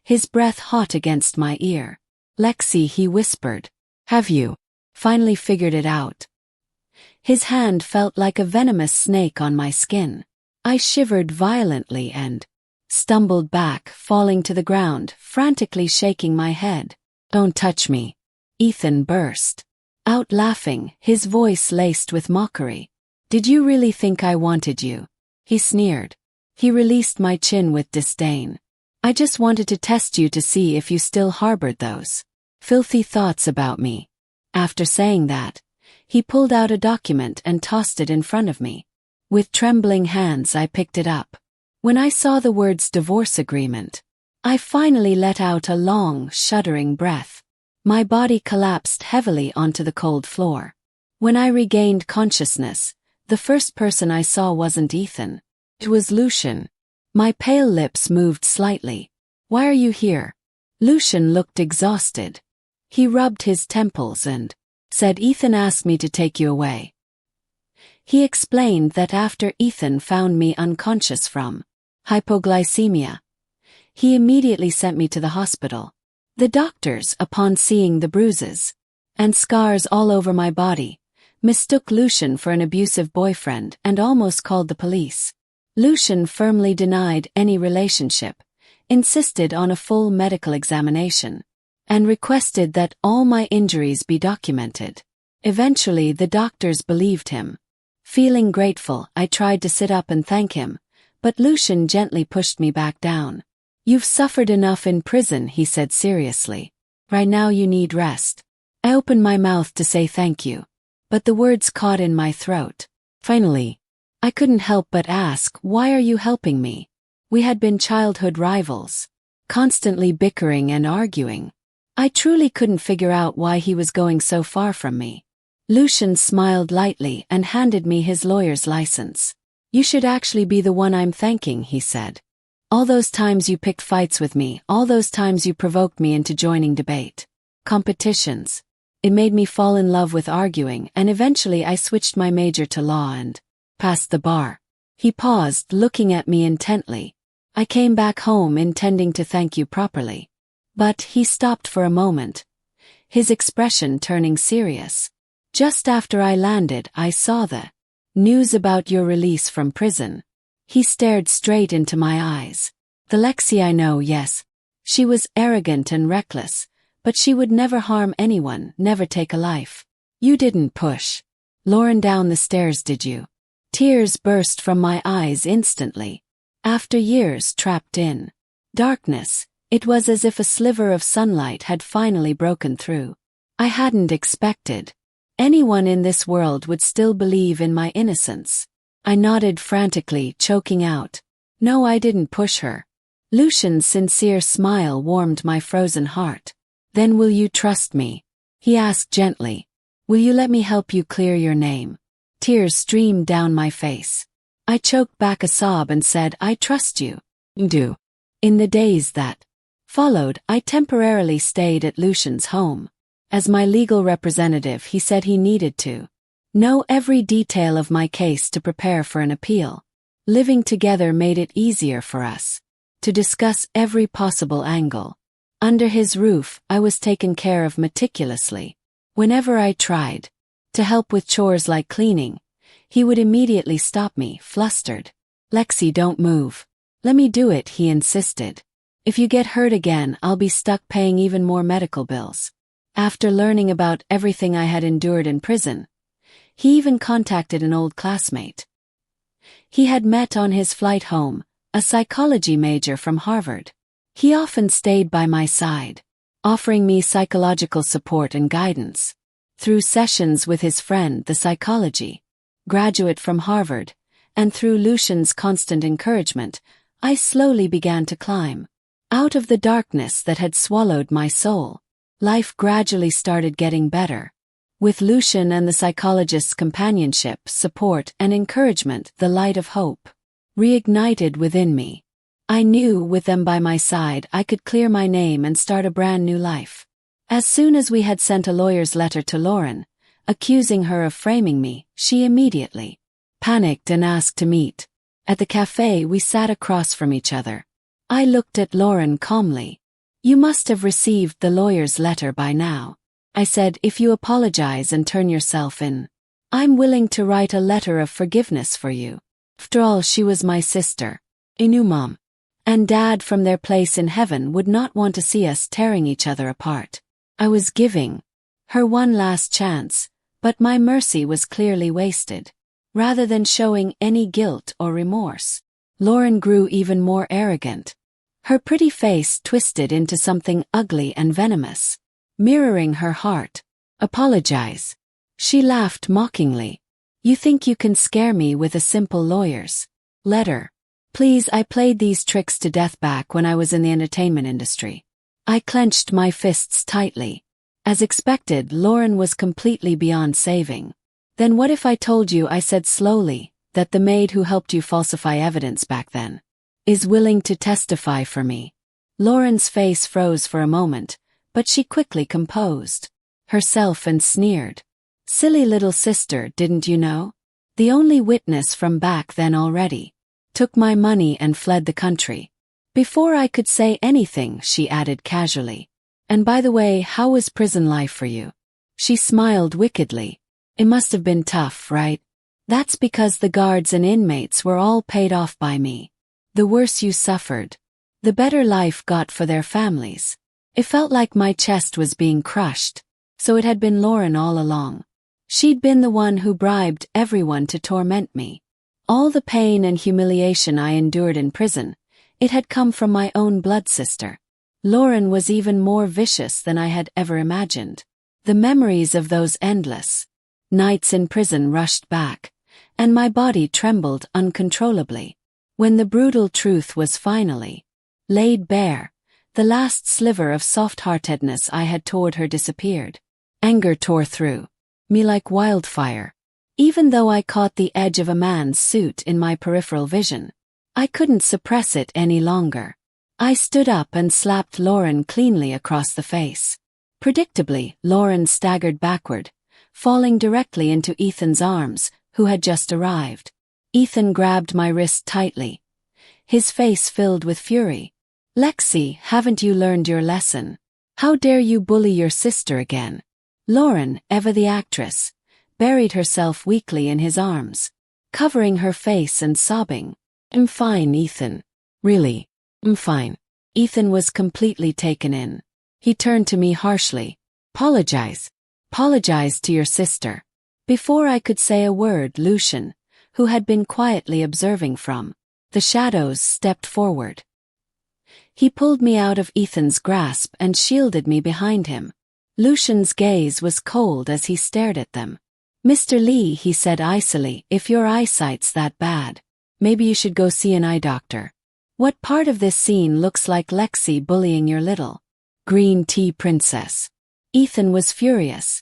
his breath hot against my ear. Lexi, he whispered. Have you finally figured it out? His hand felt like a venomous snake on my skin. I shivered violently and stumbled back, falling to the ground, frantically shaking my head. Don't touch me. Ethan burst out laughing, his voice laced with mockery. Did you really think I wanted you? He sneered. He released my chin with disdain. I just wanted to test you to see if you still harbored those filthy thoughts about me. After saying that, he pulled out a document and tossed it in front of me. With trembling hands I picked it up. When I saw the words divorce agreement, I finally let out a long, shuddering breath. My body collapsed heavily onto the cold floor. When I regained consciousness, the first person I saw wasn't Ethan. It was Lucian. My pale lips moved slightly. Why are you here? Lucian looked exhausted. He rubbed his temples and said, Ethan asked me to take you away. He explained that after Ethan found me unconscious from hypoglycemia, he immediately sent me to the hospital. The doctors, upon seeing the bruises and scars all over my body, mistook Lucian for an abusive boyfriend and almost called the police. Lucian firmly denied any relationship, insisted on a full medical examination, and requested that all my injuries be documented. Eventually, the doctors believed him. Feeling grateful, I tried to sit up and thank him, but Lucian gently pushed me back down. "You've suffered enough in prison," he said seriously. "Right now you need rest." I opened my mouth to say thank you, but the words caught in my throat. Finally, I couldn't help but ask, "Why are you helping me?" We had been childhood rivals, constantly bickering and arguing. I truly couldn't figure out why he was going so far from me. Lucian smiled lightly and handed me his lawyer's license. "You should actually be the one I'm thanking," he said. "All those times you picked fights with me, all those times you provoked me into joining debate competitions. It made me fall in love with arguing, and eventually I switched my major to law and passed the bar." He paused, looking at me intently. "I came back home intending to thank you properly." But he stopped for a moment, his expression turning serious. "Just after I landed, I saw the news about your release from prison." He stared straight into my eyes. "The Lexi I know, yes. She was arrogant and reckless, but she would never harm anyone, never take a life. You didn't push Lauren down the stairs, did you?" Tears burst from my eyes instantly. After years trapped in darkness, it was as if a sliver of sunlight had finally broken through. I hadn't expected anyone in this world would still believe in my innocence. I nodded frantically, choking out, "No, I didn't push her." Lucian's sincere smile warmed my frozen heart. "Then will you trust me?" he asked gently. "Will you let me help you clear your name?" Tears streamed down my face. I choked back a sob and said, "I trust you." "Do." In the days that followed, I temporarily stayed at Lucian's home. As my legal representative, he said he needed to know every detail of my case to prepare for an appeal. Living together made it easier for us to discuss every possible angle. Under his roof, I was taken care of meticulously. Whenever I tried to help with chores like cleaning, he would immediately stop me, flustered. "Lexi, don't move. Let me do it," he insisted. "If you get hurt again, I'll be stuck paying even more medical bills." After learning about everything I had endured in prison, he even contacted an old classmate he had met on his flight home, a psychology major from Harvard. He often stayed by my side, offering me psychological support and guidance. Through sessions with his friend, the psychology graduate from Harvard, and through Lucian's constant encouragement, I slowly began to climb out of the darkness that had swallowed my soul. Life gradually started getting better. With Lucian and the psychologist's companionship, support, and encouragement, the light of hope reignited within me. I knew with them by my side I could clear my name and start a brand new life. As soon as we had sent a lawyer's letter to Lauren, accusing her of framing me, she immediately panicked and asked to meet. At the cafe, we sat across from each other. I looked at Lauren calmly. "You must have received the lawyer's letter by now," I said. "If you apologize and turn yourself in, I'm willing to write a letter of forgiveness for you. After all, she was my sister. I knew Mom and Dad from their place in heaven would not want to see us tearing each other apart. I was giving her one last chance, but my mercy was clearly wasted. Rather than showing any guilt or remorse, Lauren grew even more arrogant. Her pretty face twisted into something ugly and venomous, mirroring her heart. "Apologize." She laughed mockingly. "You think you can scare me with a simple lawyer's letter? Please, I played these tricks to death back when I was in the entertainment industry." I clenched my fists tightly. As expected, Lauren was completely beyond saving. "Then what if I told you," I said slowly, "that the maid who helped you falsify evidence back then is willing to testify for me?" Lauren's face froze for a moment, but she quickly composed herself and sneered. "Silly little sister, didn't you know? The only witness from back then already took my money and fled the country." Before I could say anything, she added casually, And by the way, how was prison life for you? She smiled wickedly. It must have been tough, right? That's because the guards and inmates were all paid off by me. The worse you suffered, the better life got for their families. It felt like my chest was being crushed, so it had been Lauren all along. She'd been the one who bribed everyone to torment me. All the pain and humiliation I endured in prison, it had come from my own blood sister. Lauren was even more vicious than I had ever imagined. The memories of those endless nights in prison rushed back, and my body trembled uncontrollably. When the brutal truth was finally laid bare, the last sliver of soft-heartedness I had toward her disappeared. Anger tore through me like wildfire. Even though I caught the edge of a man's suit in my peripheral vision, I couldn't suppress it any longer. I stood up and slapped Lauren cleanly across the face. Predictably, Lauren staggered backward, falling directly into Ethan's arms, who had just arrived. Ethan grabbed my wrist tightly, his face filled with fury. "Lexi, haven't you learned your lesson? How dare you bully your sister again?" Lauren, ever the actress, buried herself weakly in his arms, covering her face and sobbing. "I'm fine, Ethan. Really, I'm fine." Ethan was completely taken in. He turned to me harshly. "Apologize. Apologize to your sister." Before I could say a word, Lucian, who had been quietly observing from the shadows, stepped forward. He pulled me out of Ethan's grasp and shielded me behind him. Lucian's gaze was cold as he stared at them. "Mr. Lee," he said icily, "if your eyesight's that bad, maybe you should go see an eye doctor. What part of this scene looks like Lexi bullying your little green tea princess?" Ethan was furious,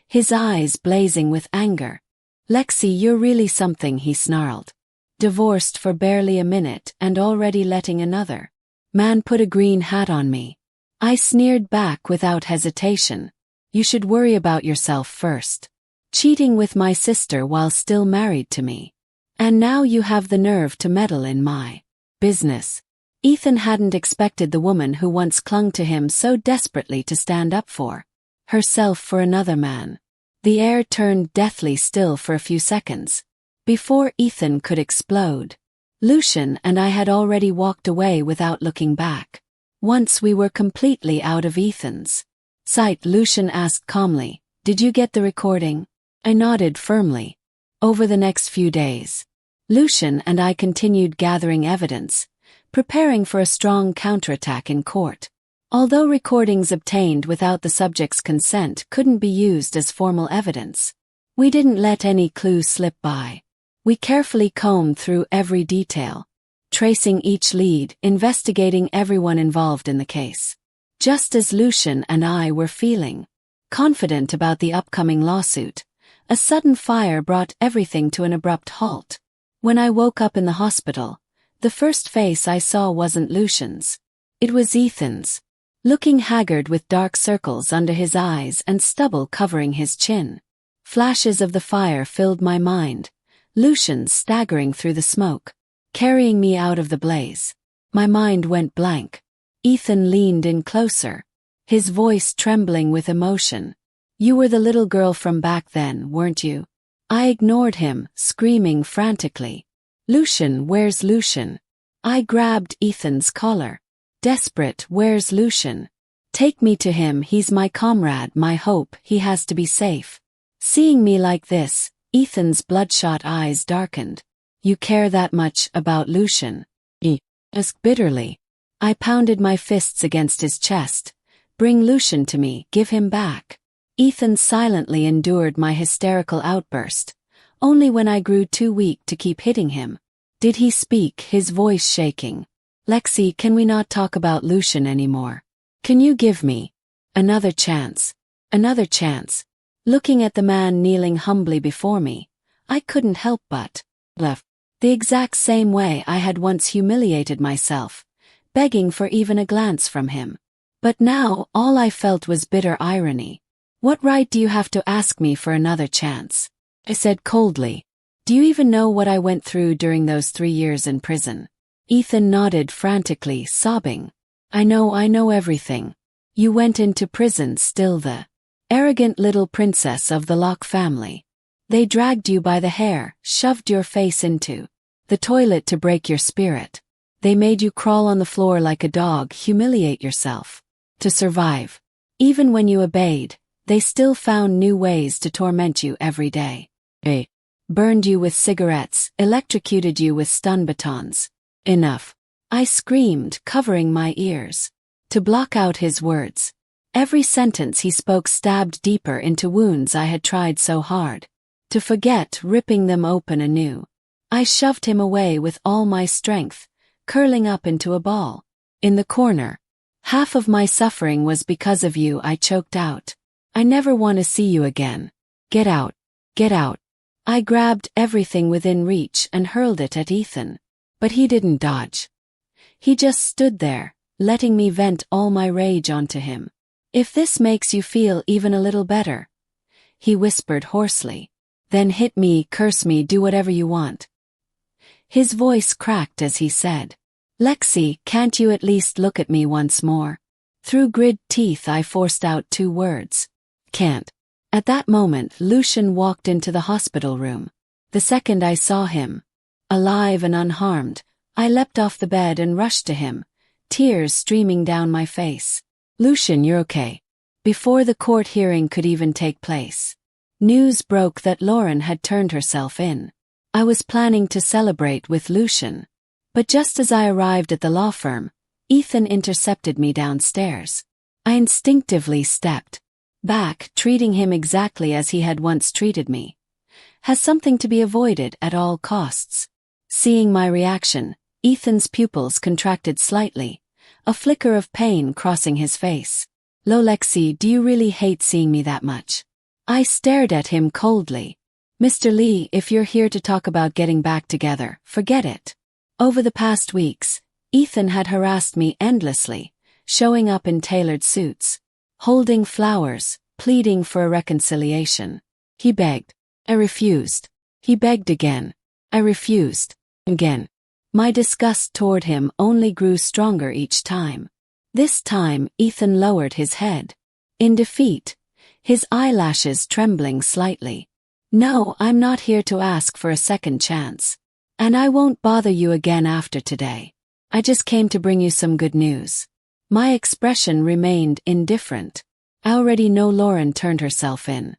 his eyes blazing with anger. "Lexi, you're really something," he snarled. "Divorced for barely a minute and already letting another man put a green hat on me." I sneered back without hesitation. "You should worry about yourself first. Cheating with my sister while still married to me. And now you have the nerve to meddle in my business." Ethan hadn't expected the woman who once clung to him so desperately to stand up for herself for another man. The air turned deathly still for a few seconds, before Ethan could explode. Lucian and I had already walked away without looking back. Once we were completely out of Ethan's sight, Lucian asked calmly, "Did you get the recording?" I nodded firmly. Over the next few days, Lucian and I continued gathering evidence, preparing for a strong counterattack in court. Although recordings obtained without the subject's consent couldn't be used as formal evidence, we didn't let any clue slip by. We carefully combed through every detail, tracing each lead, investigating everyone involved in the case. Just as Lucian and I were feeling confident about the upcoming lawsuit, a sudden fire brought everything to an abrupt halt. When I woke up in the hospital, the first face I saw wasn't Lucian's. It was Ethan's, looking haggard with dark circles under his eyes and stubble covering his chin. Flashes of the fire filled my mind, Lucian staggering through the smoke, carrying me out of the blaze. My mind went blank. Ethan leaned in closer, his voice trembling with emotion. "You were the little girl from back then, weren't you?" I ignored him, screaming frantically. "Lucian, where's Lucian?" I grabbed Ethan's collar. Desperate, "Where's Lucian? Take me to him, he's my comrade, my hope, he has to be safe." Seeing me like this, Ethan's bloodshot eyes darkened. "You care that much about Lucian?" he asked bitterly. I pounded my fists against his chest. "Bring Lucian to me, give him back." Ethan silently endured my hysterical outburst. Only when I grew too weak to keep hitting him did he speak, his voice shaking. "Lexi, can we not talk about Lucian anymore? Can you give me another chance? Another chance?" Looking at the man kneeling humbly before me, I couldn't help but laugh. The exact same way I had once humiliated myself, begging for even a glance from him. But now all I felt was bitter irony. "What right do you have to ask me for another chance?" I said coldly. "Do you even know what I went through during those 3 years in prison?" Ethan nodded frantically, sobbing. I know everything. You went into prison still the arrogant little princess of the Locke family. They dragged you by the hair, shoved your face into the toilet to break your spirit. They made you crawl on the floor like a dog, humiliate yourself to survive. Even when you obeyed, they still found new ways to torment you every day. They burned you with cigarettes, electrocuted you with stun batons. Enough. I screamed, covering my ears to block out his words. Every sentence he spoke stabbed deeper into wounds I had tried so hard to forget, ripping them open anew. I shoved him away with all my strength, curling up into a ball in the corner. Half of my suffering was because of you, I choked out. I never want to see you again. Get out. Get out. I grabbed everything within reach and hurled it at Ethan. But he didn't dodge. He just stood there, letting me vent all my rage onto him. If this makes you feel even a little better, he whispered hoarsely. Then hit me, curse me, do whatever you want. His voice cracked as he said, Lexi, can't you at least look at me once more? Through gritted teeth I forced out 2 words. Can't. At that moment Lucian walked into the hospital room. The second I saw him, alive and unharmed, I leapt off the bed and rushed to him, tears streaming down my face. Lucian, you're okay. Before the court hearing could even take place, news broke that Lauren had turned herself in. I was planning to celebrate with Lucian, but just as I arrived at the law firm, Ethan intercepted me downstairs. I instinctively stepped back, treating him exactly as he had once treated me. Has something to be avoided at all costs. Seeing my reaction, Ethan's pupils contracted slightly, a flicker of pain crossing his face. Lo, Lexi, do you really hate seeing me that much? I stared at him coldly. Mr. Lee, if you're here to talk about getting back together, forget it. Over the past weeks, Ethan had harassed me endlessly, showing up in tailored suits, holding flowers, pleading for a reconciliation. He begged. I refused. He begged again. I refused. Again. My disgust toward him only grew stronger each time. This time, Ethan lowered his head. In defeat, his eyelashes trembling slightly. No, I'm not here to ask for a second chance. And I won't bother you again after today. I just came to bring you some good news. My expression remained indifferent. I already know Lauren turned herself in.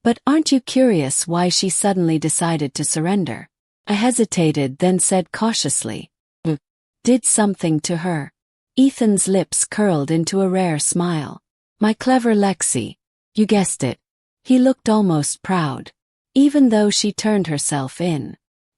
But aren't you curious why she suddenly decided to surrender? I hesitated, then said cautiously, Did something to her? Ethan's lips curled into a rare smile. My clever Lexi. You guessed it. He looked almost proud. Even though she turned herself in.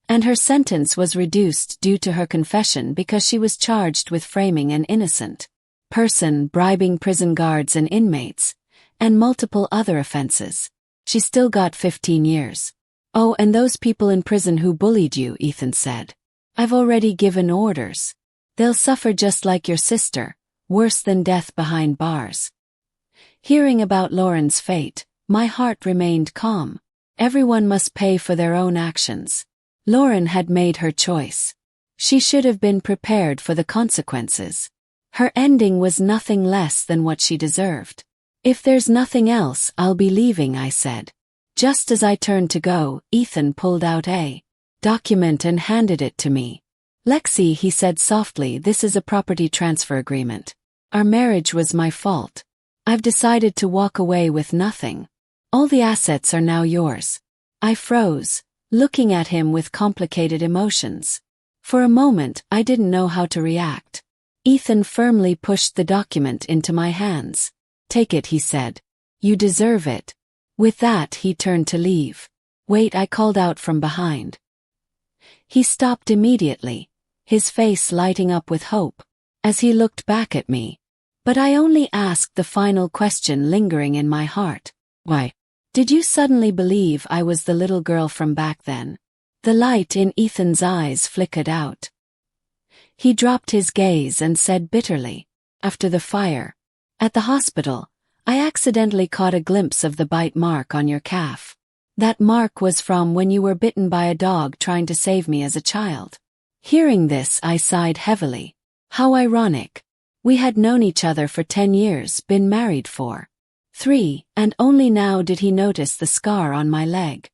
And her sentence was reduced due to her confession because she was charged with framing an innocent person, bribing prison guards and inmates, and multiple other offenses. She still got 15 years. Oh, and those people in prison who bullied you, Ethan said. I've already given orders. They'll suffer just like your sister, worse than death behind bars. Hearing about Lauren's fate, my heart remained calm. Everyone must pay for their own actions. Lauren had made her choice. She should have been prepared for the consequences. Her ending was nothing less than what she deserved. If there's nothing else, I'll be leaving, I said. Just as I turned to go, Ethan pulled out a document and handed it to me. Lexi, he said softly, this is a property transfer agreement. Our marriage was my fault. I've decided to walk away with nothing. All the assets are now yours. I froze, looking at him with complicated emotions. For a moment, I didn't know how to react. Ethan firmly pushed the document into my hands. Take it, he said. You deserve it. With that, he turned to leave. Wait, I called out from behind. He stopped immediately, his face lighting up with hope, as he looked back at me. But I only asked the final question lingering in my heart. Why? Did you suddenly believe I was the little girl from back then? The light in Ethan's eyes flickered out. He dropped his gaze and said bitterly, after the fire, at the hospital, I accidentally caught a glimpse of the bite mark on your calf. That mark was from when you were bitten by a dog trying to save me as a child. Hearing this, I sighed heavily. How ironic. We had known each other for 10 years, been married for 3, and only now did he notice the scar on my leg.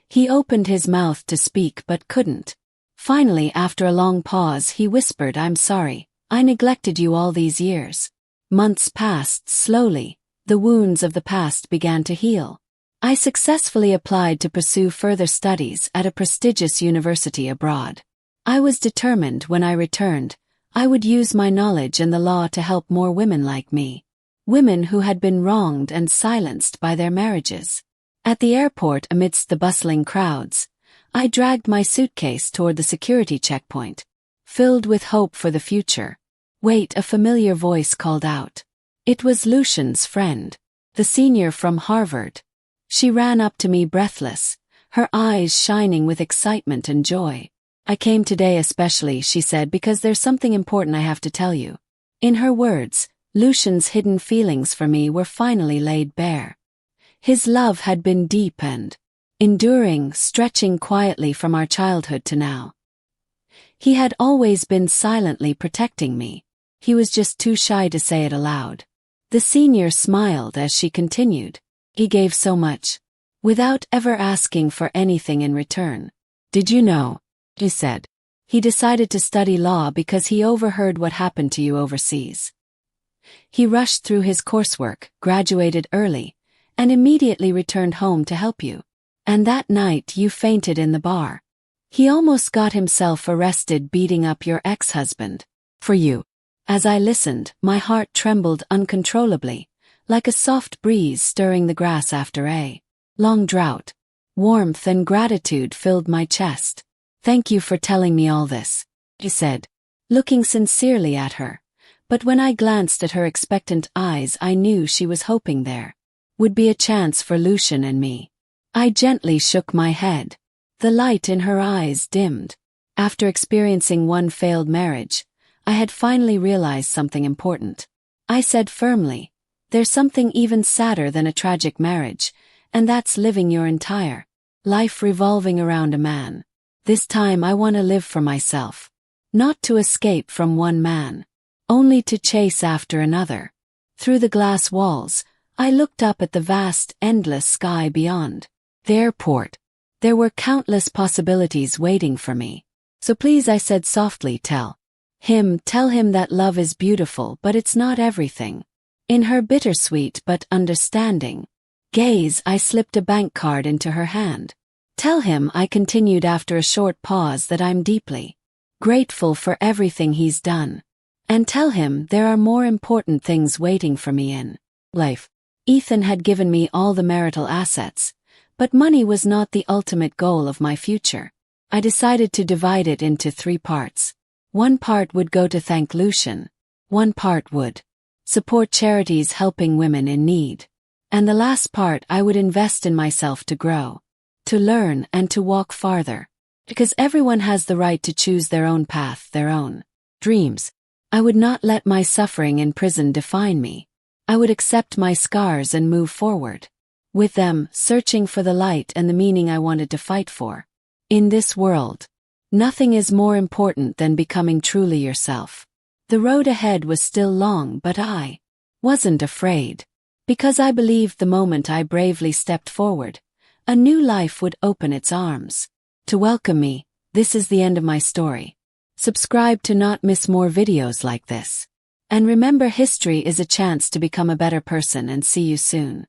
He opened his mouth to speak but couldn't. Finally, after a long pause, he whispered, "I'm sorry, I neglected you all these years." Months passed slowly. The wounds of the past began to heal. I successfully applied to pursue further studies at a prestigious university abroad. I was determined when I returned, I would use my knowledge and the law to help more women like me. Women who had been wronged and silenced by their marriages. At the airport, amidst the bustling crowds, I dragged my suitcase toward the security checkpoint, filled with hope for the future. "Wait," a familiar voice called out. It was Lucian's friend, the senior from Harvard. She ran up to me breathless, her eyes shining with excitement and joy. "I came today especially," she said, "because there's something important I have to tell you." In her words, Lucian's hidden feelings for me were finally laid bare. His love had been deep and enduring, stretching quietly from our childhood to now. He had always been silently protecting me. He was just too shy to say it aloud. The senior smiled as she continued. "He gave so much, without ever asking for anything in return. Did you know?" he said. "He decided to study law because he overheard what happened to you overseas. He rushed through his coursework, graduated early, and immediately returned home to help you. And that night you fainted in the bar. He almost got himself arrested beating up your ex-husband. For you." As I listened, my heart trembled uncontrollably, like a soft breeze stirring the grass after a long drought. Warmth and gratitude filled my chest. "Thank you for telling me all this," he said, looking sincerely at her. But when I glanced at her expectant eyes, I knew she was hoping there would be a chance for Lucian and me. I gently shook my head. The light in her eyes dimmed. After experiencing one failed marriage, I had finally realized something important. I said firmly, "There's something even sadder than a tragic marriage, and that's living your entire life revolving around a man. This time I want to live for myself. Not to escape from one man, only to chase after another." Through the glass walls, I looked up at the vast, endless sky beyond the airport. There were countless possibilities waiting for me. "So please," I said softly, tell him that love is beautiful, but it's not everything." In her bittersweet but understanding gaze, I slipped a bank card into her hand. "Tell him," I continued after a short pause, "that I'm deeply grateful for everything he's done. And tell him there are more important things waiting for me in life." Ethan had given me all the marital assets, but money was not the ultimate goal of my future. I decided to divide it into 3 parts. One part would go to thank Lucian. One part would support charities helping women in need. And the last part I would invest in myself to grow, to learn, and to walk farther. Because everyone has the right to choose their own path, their own dreams. I would not let my suffering in prison define me. I would accept my scars and move forward with them, searching for the light and the meaning I wanted to fight for. In this world, nothing is more important than becoming truly yourself. The road ahead was still long, but I wasn't afraid. Because I believed the moment I bravely stepped forward, a new life would open its arms to welcome me. This is the end of my story. Subscribe to not miss more videos like this. And remember, history is a chance to become a better person, and see you soon.